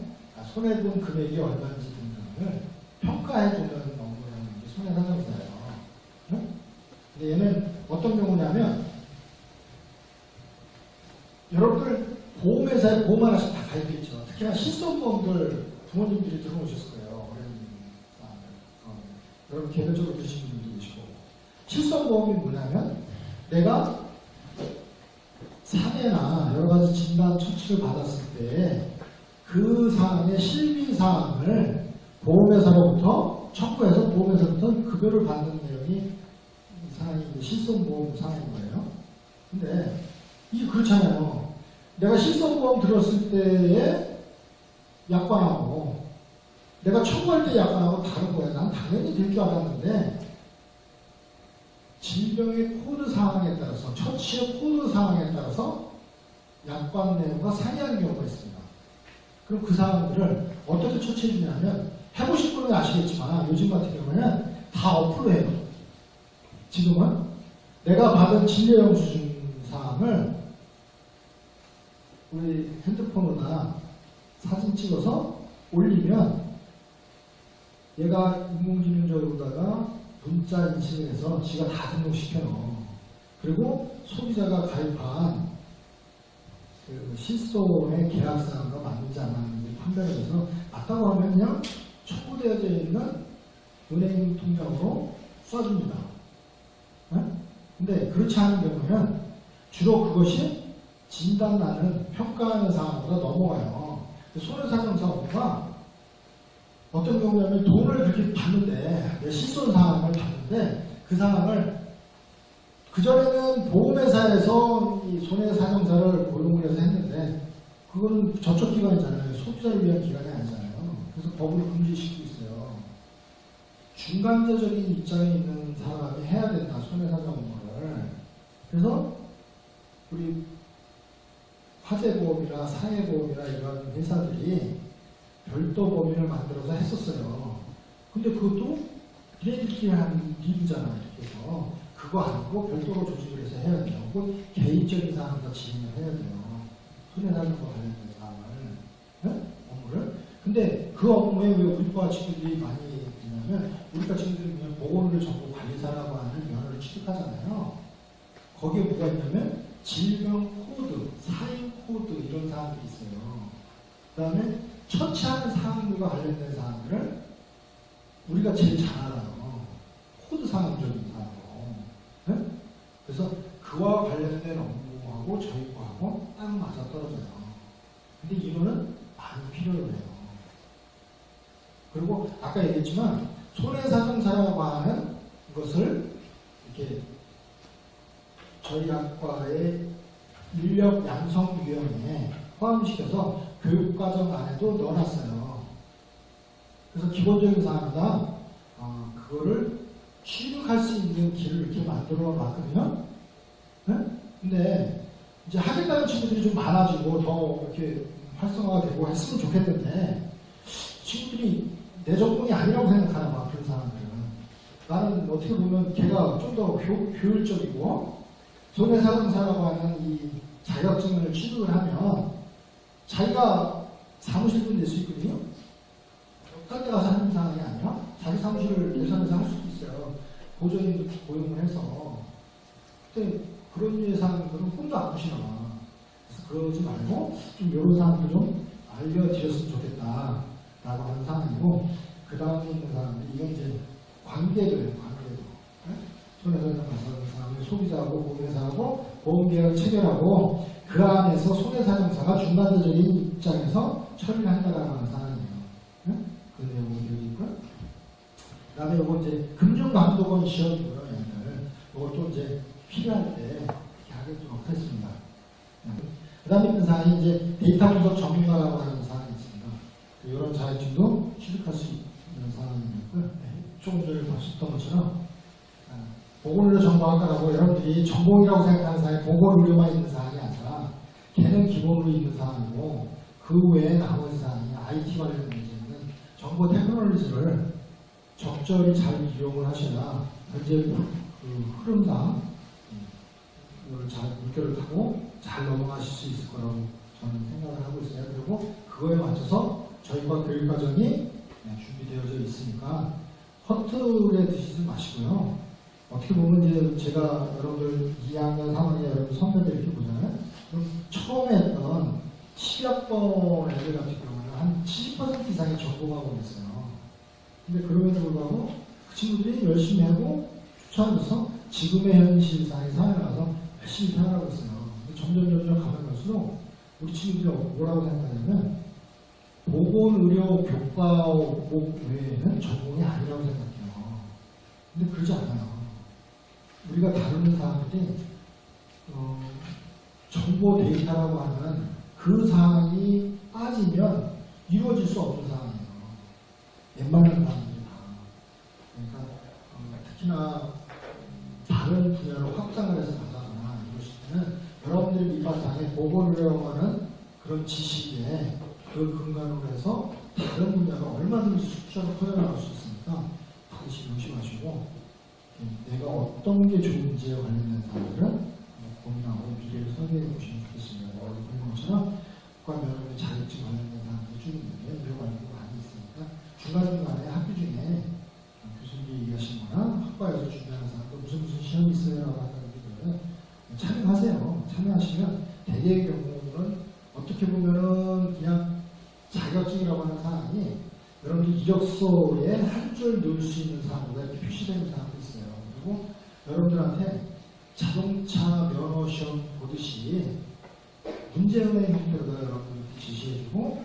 Speaker 2: 손해본 금액이 얼마인지 등등을 평가해주는 업무라는 게 손해사정사예요. 네? 근데 얘는 어떤 경우냐면 여러분들 보험회사에 보험 하나씩 다 가입돼 있죠. 특히나 실손보험들 부모님들이 들어오셨을 거예요. 여러분 개별적으로 드시는 분들도 계시고. 실손보험이 뭐냐면 내가 사례나 여러 가지 진단 처치를 받았을 때 그 사항의 실비 사항을 보험회사로부터 청구해서 보험회사로부터 급여를 받는 내용이 사항이 실손보험 사항인 거예요. 근데 이게 그렇잖아요. 내가 실손보험 들었을 때의 약관하고 내가 청구할 때 약관하고 다른 거야. 난 당연히 될 줄 알았는데 질병의 코드 사항에 따라서 처치의 코드 사항에 따라서 약관 내용과 상이하는 경우가 있습니다. 그럼 그 사항들을 어떻게 처치해 주냐면 해보실 분은 아시겠지만 요즘 같은 경우에는 다 어플로 해요. 지금은 내가 받은 진료 영수증 사항을 우리 핸드폰으로나 사진 찍어서 올리면 얘가 인공지능적으로다가 문자 인식을 해서 지가 다 등록시켜 놓어. 그리고 소비자가 가입한 그 실손의 계약사항과 맞는지 안 맞는지 판별을 해서 맞다고 하면 그냥 첨부되어져 있는 은행 통장으로 쏴줍니다. 근데 그렇지 않은 경우는 주로 그것이 진단나는 평가하는 사항보다 넘어가요. 손해사정사업부가 어떤 경우냐면 돈을 그렇게 받는데 내 실손 사항을 받는데 그 사항을 그전에는 보험회사에서 이 손해사정사를 고용을 해서 했는데 그거는 저쪽 기관이잖아요. 소비자를 위한 기관이 아니잖아요. 그래서 법으로 금지시키고 있어요. 중간재적인 입장에 있는 사람이 해야 된다. 손해사정업무를. 그래서 우리 화재보험이나 상해보험이나 이런 회사들이 별도 법인을 만들어서 했었어요. 근데 그것도 얘네들끼리 하는 일이잖아요. 이렇게 해서 그거 아니고 별도로 조직을 해서 해야 돼요. 그 개인적인 사항을 다 진행을 해야 돼요. 손해사정과 관련된 사항을 업무를. 근데 그 업무에 왜 우리과 친구들이 많이 있냐면 우리과 친구들이 그냥 보건의료 정보 관리사라고 하는 면허를 취득하잖아요. 거기에 뭐가 있냐면 질병 코드, 사인 코드 이런 사항들이 있어요. 그 다음에 처치하는 사항들과 관련된 사항들을 우리가 제일 잘 알아요. 코드 사항적인 사항으로. 네? 그래서 그와 관련된 업무하고 저희 거하고 딱 맞아 떨어져요. 근데 이거는 많이 필요해요. 그리고 아까 얘기했지만 손해사정사라고 하는 것을 이렇게 저희 학과의 인력 양성위원회에 포함시켜서 교육과정 안에도 넣어놨어요. 그래서 기본적인 사항이다. 그거를 취득할 수 있는 길을 이렇게 만들어 놨거든요. 네? 근데 이제 하겠다는 친구들이 좀 많아지고 더 이렇게 활성화가 되고 했으면 좋겠는데 친구들이 내 전공이 아니라고 생각하나 봐. 그런 사람들은. 나는 어떻게 보면 걔가 좀 더 효율적이고 손해사정사라고 하는 이 자격증을 취득을 하면 자기가 사무실도 낼 수 있거든요. 딴 데 가서 하는 상황이 아니라 자기 사무실을 예산에서 할 수도 있어요. 보조인 고용을 해서. 근데 그런 예산들은 꿈도 안 꾸시나 봐. 그래서 그러지 말고 좀 이런 사람들 좀 알려드렸으면 좋겠다 라고 하는 사람이고, 그 다음에 있는 사람들이 이건 이제 관계도예요. 관계도. 손해사정 가서 사람이 소비자하고 보험회사하고 보험계약을 체결하고 그 안에서 손해사정사가 중간재적인 입장에서 처리를 한다라고 하는 사항이에요. 그 내용이 여기 있고요. 그 다음에 요거 이제 금융감독원 시험이고요. 이것도 이제 필요할 때 이렇게 하도록 하겠습니다. 그 다음에 있는 사항이 이제 데이터 분석 전문가라고 하는 사항이 있습니다. 이런 자격증도 취득할 수 있는 사항이고요. 조금 전에 보셨던 것처럼 보건의료 정보학과라고 여러분들이 전공이라고 생각하는 사항이 보건의료만 있는 사항이 아니라 걔는 기본으로 있는 사항이고 그 외에 나머지 사항이 IT 관련된 문제는 정보 테크놀로지를 적절히 잘 이용을 하셔야 현재 그 흐름상 이걸 잘 물결을 타고 잘 넘어가실 수 있을 거라고 저는 생각을 하고 있어요. 그리고 그거에 맞춰서 저희과 교육과정이 준비되어져 있으니까 허투루에 드시지 마시고요. 어떻게 보면 이제 제가 여러분들 2학년, 3학년 여러분 선배들 이렇게 보잖아요. 그럼 처음에 했던 10여 애들 같은 경우는 한 70% 이상이 전공하고 있어요. 근데 그럼에도 불구하고 그 친구들이 열심히 하고 추천해서 지금의 현실상의 사회에 나와서 열심히 살아가고 있어요. 점점 가면 갈수록 우리 친구들이 뭐라고 생각하냐면 보건의료 교과목 외에는 전공이 아니라고 생각해요. 근데 그러지 않아요. 우리가 다루는 사람들이 정보 데이터라고 하는 그 사항이 빠지면 이루어질 수 없는 상황이에요. 웬만한 사람들이 다. 그러니까 특히나 다른 분야로 확장을 해서 나가거나 이러실 때는 여러분들이 밑바탕에 보건의료라고 하는 그런 지식에 그 근간으로 해서 다른 분야가 얼마든지 숫자로 커져나갈 수 있으니까 반드시 명심하시고 내가 어떤 게 좋은지에 관련된 사항들은 고민하고 미래를 설계해 보시면 좋겠습니다. 그런 것처럼 국가면허의 자격증 관련된 사항들이 쭉 있는데 이런 관련도 많이 있으니까 중간중간에 학교 중에 교수님이 얘기하신 거나 학과에서 준비하는 사항도 무슨 시험이 있어요 라고 하는 분들은 참여하세요. 참여하시면 대개의 경우는 어떻게 보면은 그냥 자격증이라고 하는 사항이 여러분들 이력서에 한 줄 넣을 수 있는 사항보다 이렇게 표시되는 사항도 있어요. 그리고 여러분들한테 자동차 면허 시험 보듯이 문제은행 형태로 여러분들한테 지시해주고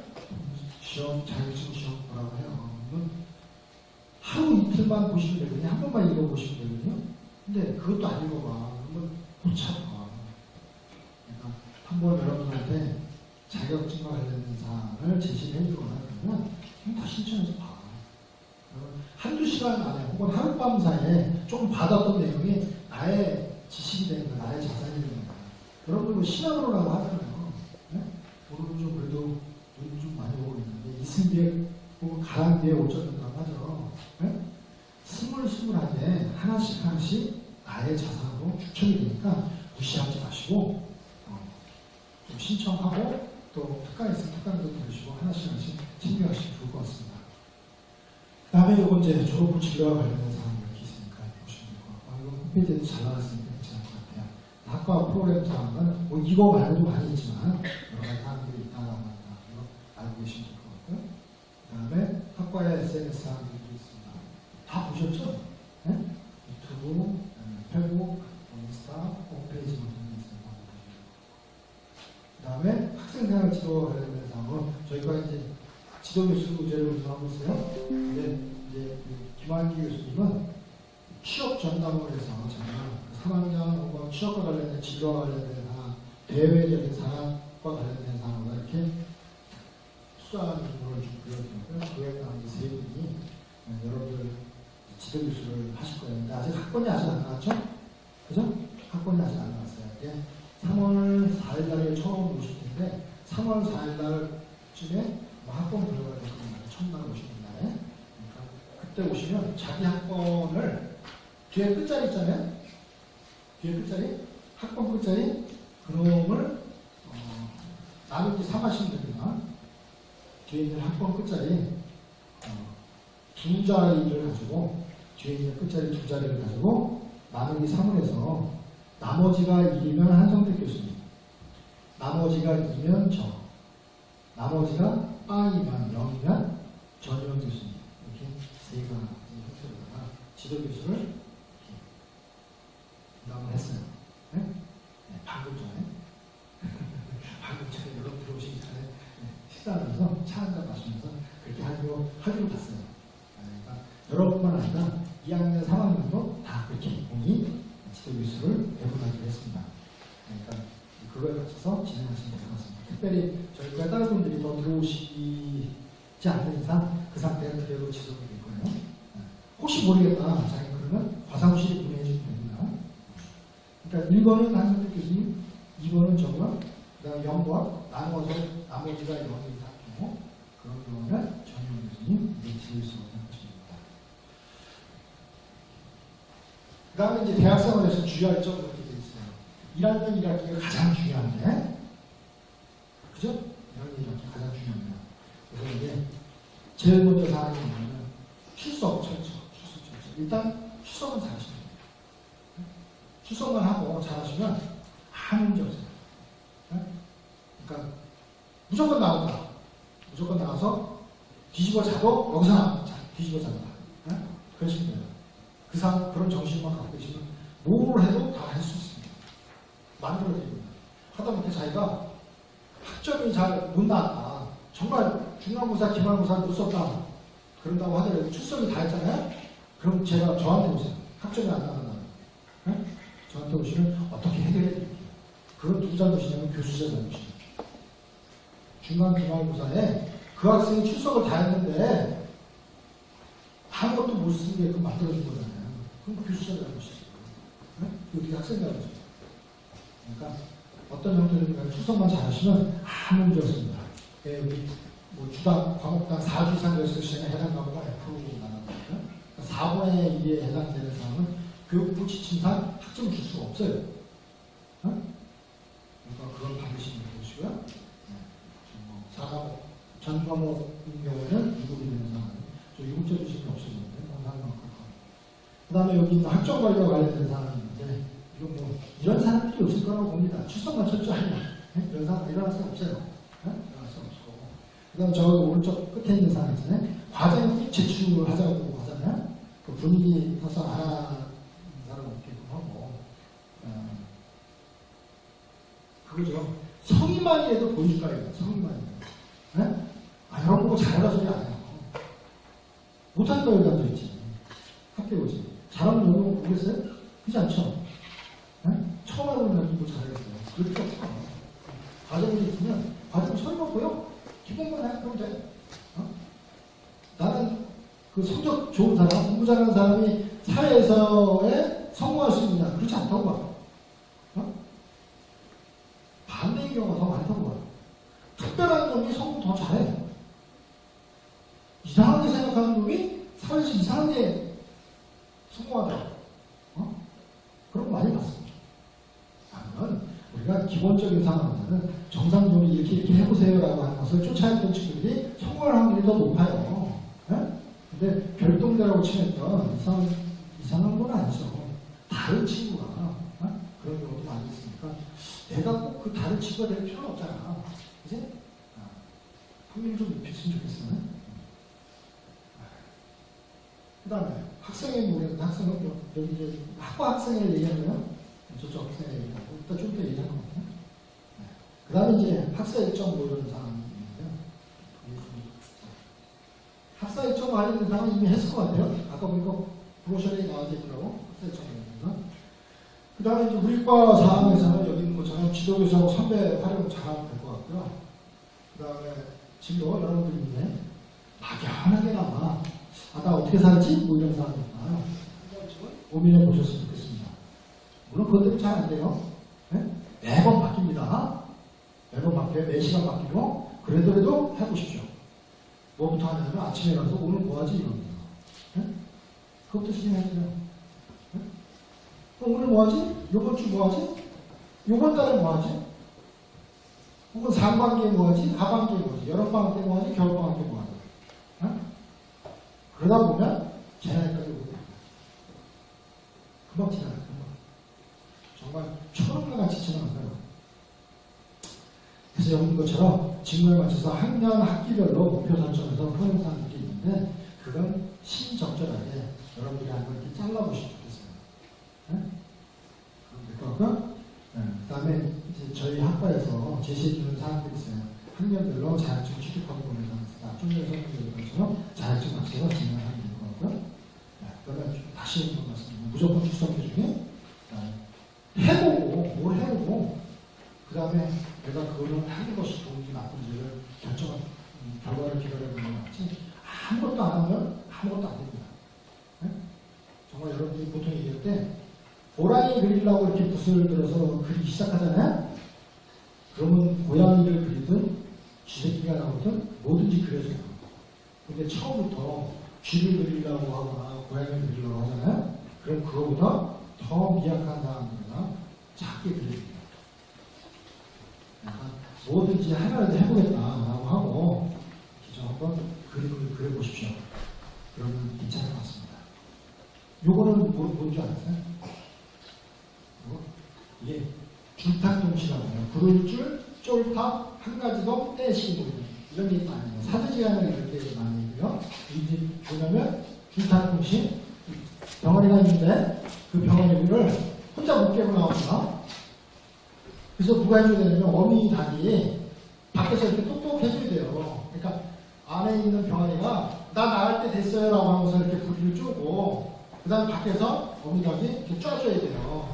Speaker 2: 시험, 자격증 시험 보라고 해요. 하루 이틀만 보시면 되거든요. 한 번만 읽어보시면 되거든요. 근데 그것도 안 읽어봐. 그러면 못 찾아. 그러니까 한번 여러분한테 자격증과 관련된 사항을 제시해 주거나 그러면 다 신청해서 봐. 한두 시간 안에 혹은 하룻밤 사이에 좀 받았던 내용이 나의 지식이 되는 거야. 나의 자산이 되는 거야. 여러분들 뭐 신학으로라고 하잖아요. 네? 오늘은 좀 그래도 눈 좀 많이 보고 있는데 이승기에 혹은 가랑비에 옷젖는다고 하죠. 네? 스물하게 하나씩 나의 자산으로 추천이 되니까 무시하지 마시고 좀 신청하고 또 특강 있으면 특강도 들으시고 하나씩 챙겨가시면 좋을 것 같습니다. 그 다음에 이거 이제 졸업 진로와 관련된 사항이 이렇게 있으니까 보시면 되고 이거 홈페이지에도 잘 나왔으니까 괜찮을 것 같아요. 학과 프로그램 사항은 뭐 이거 말고도 많이 있지만 여러 가지 사항들이 있다라고 합니다. 이거 알고 계시면 될 것 같고요. 그 다음에 학과의 SNS 사항들도 있습니다. 다 보셨죠? 네? 유튜브, 페이스북, 인스타, 홈페이지 같은 게 있습니다. 그 다음에 학생생활 지도와 관련된 사항은 저희가 이제 지도교수 제를 운영하고 있어요. 근데 이제 김환기 교수님은 취업 전담을 해서 제가 3학년 혹은 취업과 관련된 진로와 관련된 사항, 대외적인 사항과 관련된 사항과 이렇게 수사하는 기능을 좀 보여드렸고요. 그에 따른 세 분이 여러분들 지도교수를 하실 거예요. 근데 아직 학번이 아직 안 나왔죠? 그죠? 학번이 아직 안 나왔어요. 이게 3월 4일 날에 처음 오실 텐데 3월 4일 날쯤에 학번 들어가야 될 겁니다. 첫날 오시는 날에. 그러니까 그때 오시면 자기 학번을 뒤에 끝자리 있잖아요. 뒤에 끝자리, 학번 끝자리 그놈을 나누기 3 하시면 됩니다. 뒤에 있는 학번 끝자리 두 자리를 가지고 뒤에 있는 끝자리 두 자리를 가지고 나누기 3을 해서 나머지가 1이면 한성택 교수님, 나머지가 2면 저, 나머지가 빵이면 0이면 전유원 교수님 이렇게 세 가지 형태로다가 지도교수를 이렇게 부담을 했어요. 네? 네, 방금 전에 여러분 들어오시기 전에 식사하면서 차 한잔 마시면서 그렇게 하기로 봤어요. 그러니까 여러분만 아니라 2학년, 3학년도 다 그렇게 공이 지도교수를 배분하기로 했습니다. 그러니까 그거에 맞춰서 진행하시면 될 것 같습니다. 특별히 저희가 다른 분들이 더 들어오시지 않는 이상 그 상태가 그대로 지속이 될 거예요. 혹시 모르겠다. 자기 그러면 과사무실에 문의해 주시면 됩니다. 그러니까 1번은 한성택 교수님, 2번은 저거랑 그 다음에 0과 나누어서 나머지가 0이 다 되고 그런 경우는 전유원 교수님 이제 지을 수 없는 것입니다. 그 다음에 이제 대학생활에서 주의할 점 이렇게 되어 있어요. 1학년 1학기가 가장 중요한데 그죠? 1학년 1학기 가장 중요합니다. 그래서 이제 제일 먼저 사항이 뭐냐면 출석 철저. 일단 출석은 잘하시면 돼요. 출석만 하고 잘하시면 아무 문제 없어요. 무조건 나온다. 무조건 나와서 뒤집어 자도 여기서 뒤집어 잔다. 네? 그러시면 돼요. 그런 정신만 갖고 계시면 뭘 해도 다 할 수 있습니다. 만들어집니다. 하다못해 자기가 학점이 잘 못 나왔다. 정말 중간고사, 기말고사 못 썼다. 그런다고 하더라도 출석이 다 했잖아요? 그럼 저한테 오세요. 학점이 안 나간다. 네? 저한테 오시면 어떻게 해결해 드릴게요. 그건 누구 잘못이냐면 교수자 잘못이에요. 중간 기말고사에 그 학생이 출석을 다 했는데 아무것도 못 쓰게끔 만들어준 거잖아요. 그럼 교수자 잘못이죠. 네? 여기 학생 잘못이죠. 그러니까 어떤 형태로든 출석만 잘하시면 아무 문제 없습니다. 예, 여기 뭐 주당, 과목당 4주 이상 됐을 시간에 해당 과목은 F로 나눠거든요. 4분의 2에 해당되는 사항은 교육부 지침상 학점을 줄 수가 없어요. 어? 그러니까 그건 반드시 보시고요. 네. 4과목, 전 과목인 경우에는 6급이 되는 상황. 저 6급제 주식이 없어졌는데, 그 다음에 여기 있는 학점 관리와 관련된 사항이 있는데, 이건 뭐, 이런 사람들이 없을 거라고 봅니다. 출석만 쳤죠, 아니면. 네? 이런 사람 일어날 수 없어요. 네? 일어날 수 없고. 그 다음에 저 오른쪽 끝에 있는 사람 있잖아요. 과제는 제출하자고 하잖아요. 그 분위기 서서 안 하는 사람 없게끔 하고. 그거죠. 성의만이라도 보여줄까요? 성의만이라도. 네? 아, 여러분 보고 잘하라 소리 안 해요. 못하니까 여기 앉아있지. 학교에 오지. 잘하면 여기 오고 보겠어요? 그렇지 않죠? 네? 처음 하는 분 가지고 잘하겠어요. 그럴 필요 없어. 과정이 있으면 과정 설명고요. 기본만 해. 그럼 돼. 어? 나는 그 성적 좋은 사람, 공부 잘하는 사람이 사회에서의 성공할 수 있느냐? 그렇지 않다고 봐. 어? 반대의 경우가 더 많다고 봐. 특별한 놈이 성공 더 잘해. 이상하게 생각하는 놈이 사회에서 이상하게 성공하더라. 어? 그런 거 많이 봤습니다. 다만 우리가 기본적인 상황보다는 정상적으로 이렇게 해보세요라고 하는 것을 쫓아냈던 친구들이 성공할 확률이 더 높아요. 네? 근데 별동대라고 치했던 이상한 건 아니죠. 다른 친구가 어? 그런 경우도 많이 있으니까 내가 꼭 그 다른 친구가 될 필요는 없잖아. 이제 확률 좀 높였으면 좋겠어요. 그 다음에 학생의 모르겠는데 학생은 여기 이제 학과 학생을 얘기하면 저쪽 학생을 얘기하고 일단 좀 더 얘기하는 거거든요. 네. 그 다음에 이제 학사 일정 뭐 이런 사항이 있는데요. 학사 일정 관련된 사항은 이미 했을 것 같아요. 아까 보니까 브로셔에 나와져 있더라고. 학사 일정 관련된. 그 다음에 이제 우리과 사항에서는 여기 있는 것처럼 지도교사하고 선배 활용 잘하면 될 것 같고요. 그 다음에 진로 여러분들이 있네. 막연하게나마 나 어떻게 살지? 뭐 이런 사람이 있나요? 고민해 보셨으면 좋겠습니다. 물론 그것대로 잘 안 돼요. 네? 매번 바뀝니다. 매번 바뀌어요. 매 시간 바뀌고 그래도 해보십시오. 뭐부터 하냐면 아침에 가서 오늘 뭐 하지? 이런 거예요. 네? 그것부터 시작해야죠. 네? 오늘 뭐 하지? 요번 주 뭐 하지? 요번 달에 뭐 하지? 혹은 상반기에 뭐 하지? 하반기에 뭐 하지? 여름방학 때 뭐 하지? 겨울방학 때 뭐 하지? 네? 그러다 보면 재난까지 오게 됩니다. 금방 지나가요. 금방. 정말 초록과 같이 지나가요. 그래서 여기 것처럼 직무에 맞춰서 학년 학기별로 목표 설정해서 훈련사항이 있는데 그건 신적절하게 여러분들이 한번 이렇게 잘라보시면 좋겠어요. 네? 그럼 될 것 같고요. 네. 그 다음에 이제 저희 학과에서 제시해주는 사항들이 있어요. 학년별로 자격증 취득하고 보내서 좀 전에 설명드린 것처럼 자격증 맞춰서 진행을 하면 될 것 같고요. 네. 그러면 다시 한번 말씀드립니다. 무조건 출석해 중에 해보고 뭘 해보고 그 다음에 내가 그거를 하는 것이 좋은지 나쁜지를 결정한 결과를 기다려보는 것 같지 아무것도 안 하면 아무것도 안 됩니다. 네? 정말 여러분들이 보통 얘기할 때 고라니 그리려고 이렇게 붓을 들어서 그리기 시작하잖아요. 그러면 고양이를 그리든 쥐새끼가 나오든 뭐든지 그려져요. 근데 처음부터 쥐를 그리려고 하거나 고양이를 그리려고 하잖아요. 그럼 그거보다 더 미약한 사람들이나 작게 그려집니다. 약간 뭐든지 하나라도 해보겠다라고 하고 기존 한번 그림을 그려보십시오. 그러면 괜찮을 것 같습니다. 요거는 뭔지 아세요? 이게 줄탁동시라고 해요. 부를 줄, 쫄탑, 한 가지 더 떼시고 이런 게 많이 해요. 사제지간을 이럴 때 많이 해요. 이게 뭐냐면 중탄통신 병원이가 있는데 그 병원이를 혼자 못 깨고 나옵니다. 그래서 누가 해줘야 되냐면 어미 닭이 밖에서 이렇게 똑똑해줘야 돼요. 그러니까 안에 있는 병원이가 나 나갈 때 됐어요 라고 하면서 이렇게 부리를 쪼고 그 다음 밖에서 어미 닭이 이렇게 쪄줘야 돼요.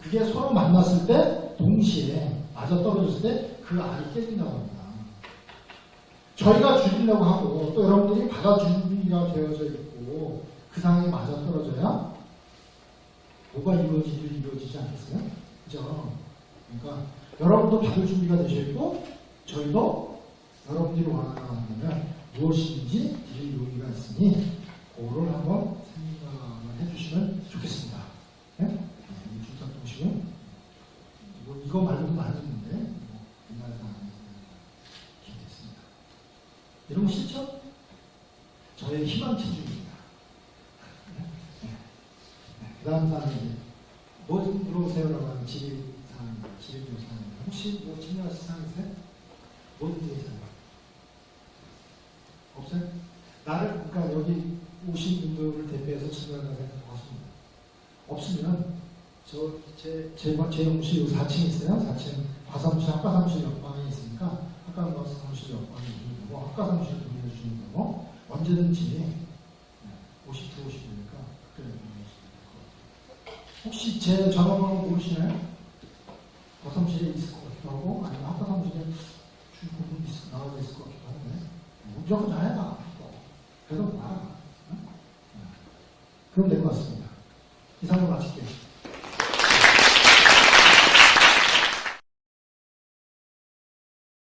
Speaker 2: 그게 서로 만났을 때 동시에 맞아 떨어졌을 때 그 알이 깨진다고 합니다. 저희가 죽이려고 하고 또 여러분들이 받아 준비가 되어져 있고 그 상황에 맞아 떨어져야 뭐가 이루어지지 않겠어요? 그죠? 그러니까 여러분도 받을 준비가 되셔 있고 저희도 여러분들이 원하는 무엇인지 드릴 용의가 있으니 그거를 한번 생각을 해주시면 좋겠습니다. 네? 이 중산통식은 이거 말고도 많이 있는데 우리나라에서 안 기대했습니다. 이런 거 싫죠? 저의 희망 체중입니다. 그 다음 사람이 뭐 물어보세요라고 하는 질의사항입니다. 질의사항입니다. 혹시 뭐 질문하실 사항 있어요? 뭐든지 있어요. 없어요? 나를, 그러니까 여기 오신 분들을 대표해서 질문하는 생각하십니다. 없으면 제 영무실 4층에 있어요. 4층 과사무실, 학과사무실 옆방에 있으니까 학과사무실 옆방에 주시는 거고 학과사무실 돌려주시는 거고 언제든지 오시면 되니까 그래 혹시 제 전화번호 모르시나요? 과사무실에 있을 것 같기도 하고 아니면 학과사무실에 주인공이 나와져 있을 것 같기도 하는데 무조건 잘해봐. 그래도 말아. 그럼 될 것 같습니다. 이상으로 마칠게요.